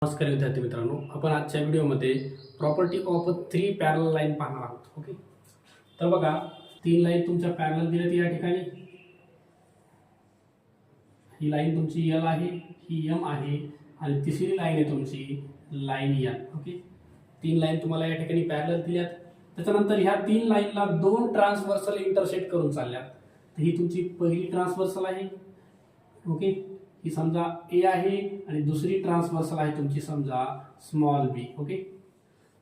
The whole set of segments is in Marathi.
नमस्कार विद्यार्थी मित्रांनो, आपण आजच्या व्हिडिओमध्ये प्रॉपर्टी ऑफ 3 पॅरलल लाईन पाहणार आहोत. ओके, तर बघा 3 लाईन तुमच्या पॅरलल दिल्यात या ठिकाणी. ही लाईन तुमची L आहे, ही M आहे आणि तिसरी लाईन आहे तुमची लाईन N. ओके, 3 लाईन तुम्हाला या ठिकाणी पॅरलल दिल्यात. त्याच्यानंतर ह्या 3 लाईनला 2 ट्रान्सव्हर्सल इंटरसेक्ट करून चालल्यात. तर ही तुमची पहिली ट्रान्सव्हर्सल आहे. ओके, ही समजा ए आहे आणि दुसरी ट्रान्सव्हर्सल आहे तुमची समजा स्मॉल बी. ओके,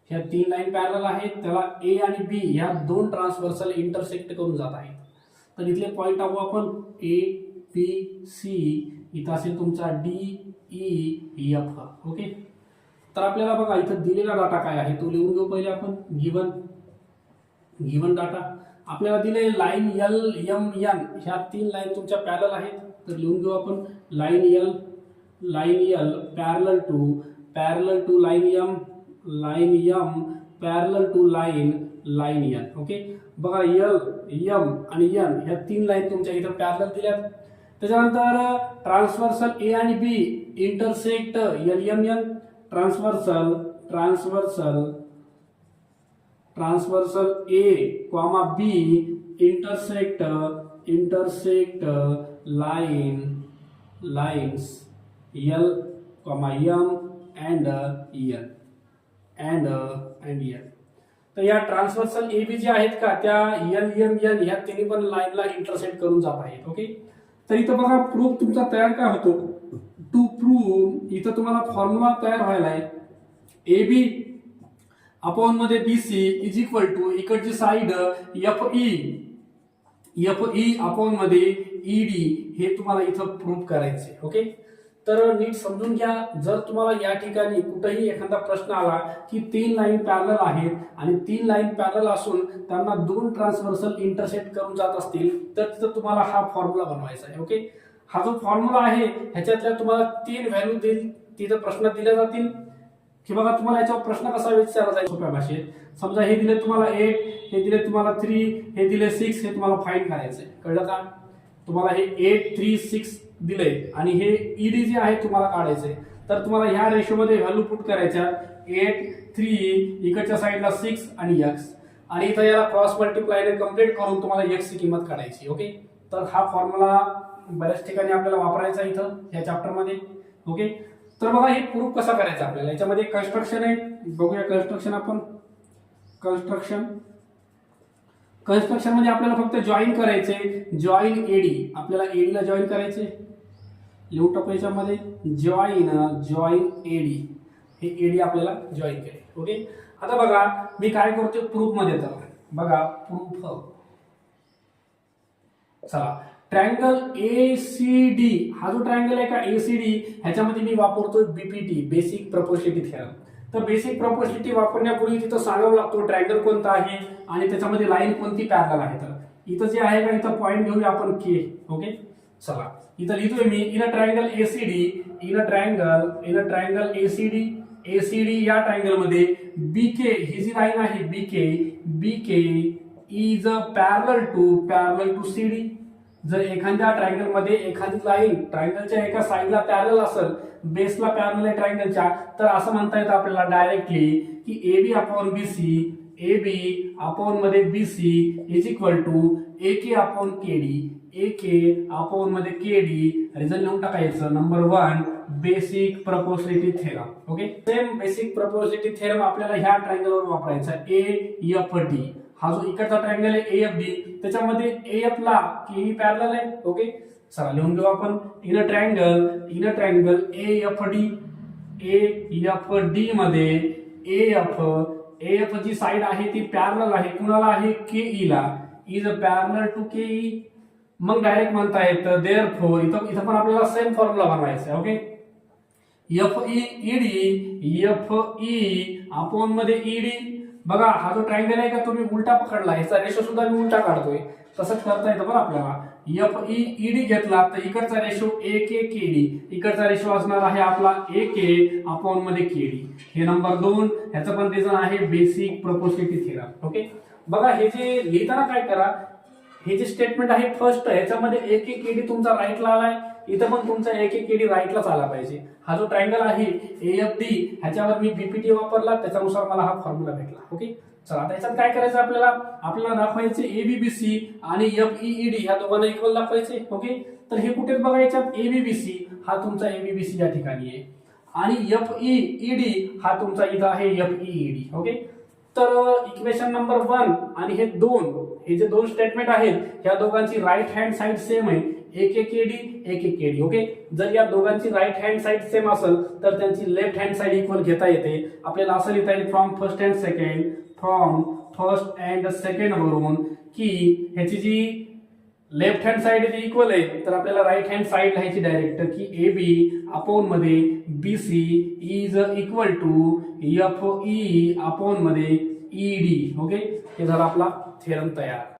ह्या 3 लाईन पॅरलल आहेत, त्याला ए आणि बी ह्या 2 ट्रान्सव्हर्सल इंटरसेक्ट करून जात आहेत. तर इथले पॉईंट टाकू आपण ए बी सी. इथं असेल तुमचा डी ई एफ. ओके, तर आपल्याला बघा इथं दिलेला डाटा काय आहे तो लिहून घेऊ पहिले आपण. गिवन डाटा आपल्याला दिले लाईन एल एम एन. ह्या 3 लाईन तुमच्या पॅरलल आहेत, तर लिहून घेऊ आपण line L parallel to line M parallel to line N. Okay, बघा एल एम आणि एन ह्या 3 लाईन तुमच्या इथं पॅरलल दिल्यात. त्याच्यानंतर ट्रान्सव्हर्सल ए आणि B intersect L M N. Transversal A comma B intersect lines L, M and N. तर या ट्रान्सव्हर्सल ए बी जे आहेत का त्या L, M, N ह्या तिन्ही पण लाईनला इंटरसेक्ट करून जात आहेत. ओके, तर इथं बघा प्रूफ तुमचा तयार काय होतो. टू प्रूव्ह इथं तुम्हाला फॉर्म्युला तयार व्हायला आहे. ए बी अपॉन मध्ये B C is equal to इकडची साइड एफ ई अपॉन मध्ये ईडी. हे तुम्हाला इथं प्रूव्ह करायचे. ओके, तर नीट समजून घ्या. जर तुम्हाला या ठिकाणी कुठेही एखादा प्रश्न आला की 3 लाईन पॅरलल आहेत आणि 3 लाईन पॅरलल असून त्यांना 2 ट्रान्सव्हर्सल इंटरसेक्ट करून जात असतील तर तिथं तुम्हाला हा फॉर्म्युला बनवायचा आहे. ओके, हा जो फॉर्म्युला आहे ह्याच्यातल्या तुम्हाला 3 व्हॅल्यू तिथं प्रश्न दिले जातील की बघा तुम्हाला याच्यावर प्रश्न कसा विचारला जाईल सोप्या भाषेत. समजा हे दिले तुम्हाला 8, हे दिले तुम्हाला 3, हे दिले 6, हे तुम्हाला फाइंड करायचंय. कळलं का? तुम्हाला हे 8, 3, 6 दिले आणि हे ईडी जे आहे तुम्हाला काढायचंय. तर तुम्हाला ह्या रेशोमध्ये व्हॅल्यू पुट करायच्या 8, 3 इकडच्या साईडला 6 आणि x आणि इथं याला क्रॉस मल्टिप्लाय कम्प्लीट करून तुम्हाला x ची किंमत काढायची. ओके, तर हा फॉर्म्युला बऱ्याच ठिकाणी आपल्याला वापरायचा इथं या चॅप्टर मध्ये. ओके, तर बघा हे प्रूफ कसा करायचा आपल्याला. याच्यामध्ये कन्स्ट्रक्शन आहे, बघूया कन्स्ट्रक्शन आपण. कन्स्ट्रक्शन म्हणजे आपल्याला फक्त जॉईन करायचे. जॉईन एडी, आपल्याला एडी ला जॉईन करायचे. लिहून टाकू याच्यामध्ये जॉईन एडी. हे एडी आपल्याला जॉईन केले. ओके, आता बघा मी काय करतो प्रूफ मध्ये. तर बघा प्रूफ, चला ट्रायंगल एसीडी. हा जो ट्रायंगल आहे का एसीडी ह्याच्यामध्ये मी वापरतोय बीपीटी, बेसिक प्रोपोर्शनॅलिटी थेरम. तर बेसिक प्रोपोर्शनॅलिटी वापरण्यापूर्वी तिथं सांगावं लागतो ट्रायंगल कोणता आहे आणि त्याच्यामध्ये लाईन कोणती पॅरलल आहे. तर इथं जे आहे का इथं पॉइंट घेऊया आपण के. ओके, चला इथं लिहितोय मी इन अ ट्रायंगल एसीडी या ट्रायंगल मध्ये बीके ही जी लाईन आहे BK is parallel to CD. जर एखाद्या ट्रायंगल मध्ये एखादी लाईन ट्रायंगलच्या एका साइडला पॅरलल असेल, बेसला पॅरलल आहे ट्रायंगलच्या, तर असं म्हणता येतं आपल्याला डायरेक्टली की AB upon BC is equal to AK upon KD. Result लिहून टाकायचं. Number 1 basic proportionality theorem. Okay, same basic proportionality theorem आपल्याला ह्या ट्रायंगलवर वापरायचा. AFD हा जो इकडचा ट्रायंगल आहे AFD त्याच्यामध्ये AF ला KE पॅरलल आहे. ओके, चला लिहून घेऊ आपण. इन अ ट्रायंगल AFD मध्ये AF जी साइड आहे ती पॅरलल आहे कुणाला आहे KE ला. Is parallel to KE. मग डायरेक्ट म्हणता येतं देअरफॉर इथं पण आपल्याला सेम फॉर्म्युला बनवायचा आहे. ओके, FE अपॉन मध्ये ED. बघा हा जो ट्रायंगल आहे का तुम्ही उलटा पकडला, याचा रेशो सुद्धा मी उलटा काढतोय. तसंच करता येतं बरं आपल्याला. FED घेतला तर इकडचा रेशो AK KD, इकडचा रेशो असणार आहे आपला AK अपॉन मध्ये KD. हे नंबर 2 ह्याचं पण रिझन आहे बेसिक प्रोपोर्शनॅलिटी थेरम. ओके, बघा हे जे लिहिताना काय करा, हे जे स्टेटमेंट आहे फर्स्ट ह्याच्यामध्ये AK KD तुमचा राईटला आलाय इथं पण तुमचा एक एक केडी राईटलाच आला पाहिजे. हा जो ट्रायंगल आहे AFD ह्याच्यावर मी BPT वापरला, त्याच्यानुसार मला हा फॉर्म्युला भेटला. ओके, चला आता याच्यात काय करायचं आपल्याला दाखवायचे ABBC आणि FEED ह्या दोघांना इक्वल दाखवायचे. ओके, तर हे कुठे बघायच्यात, ABBC हा तुमचा ABBC या ठिकाणी आहे आणि FEED हा तुमचा इथं आहे FEED. ओके, तर इक्वेशन नंबर 1 आणि हे जे दोन स्टेटमेंट आहेत ह्या दोघांची राईट हँड साइड सेम आहे, एक एक केडी. ओके, जर या दोघांची राईट हँड साइड सेम असेल तर त्यांची लेफ्ट हँड साइड इक्वल घेता येते. आपल्याला असं लिहिता येईल फ्रॉम फर्स्ट अँड सेकंड वरून की ह्याची जी लेफ्ट हँड साइड जी इक्वल आहे तर आपल्याला राईट हँड साइड लिहायची डायरेक्ट की AB अपॉन मध्ये BC is equal to FE upon मध्ये ED. ओके, हे झाला आपला थेरम तयार.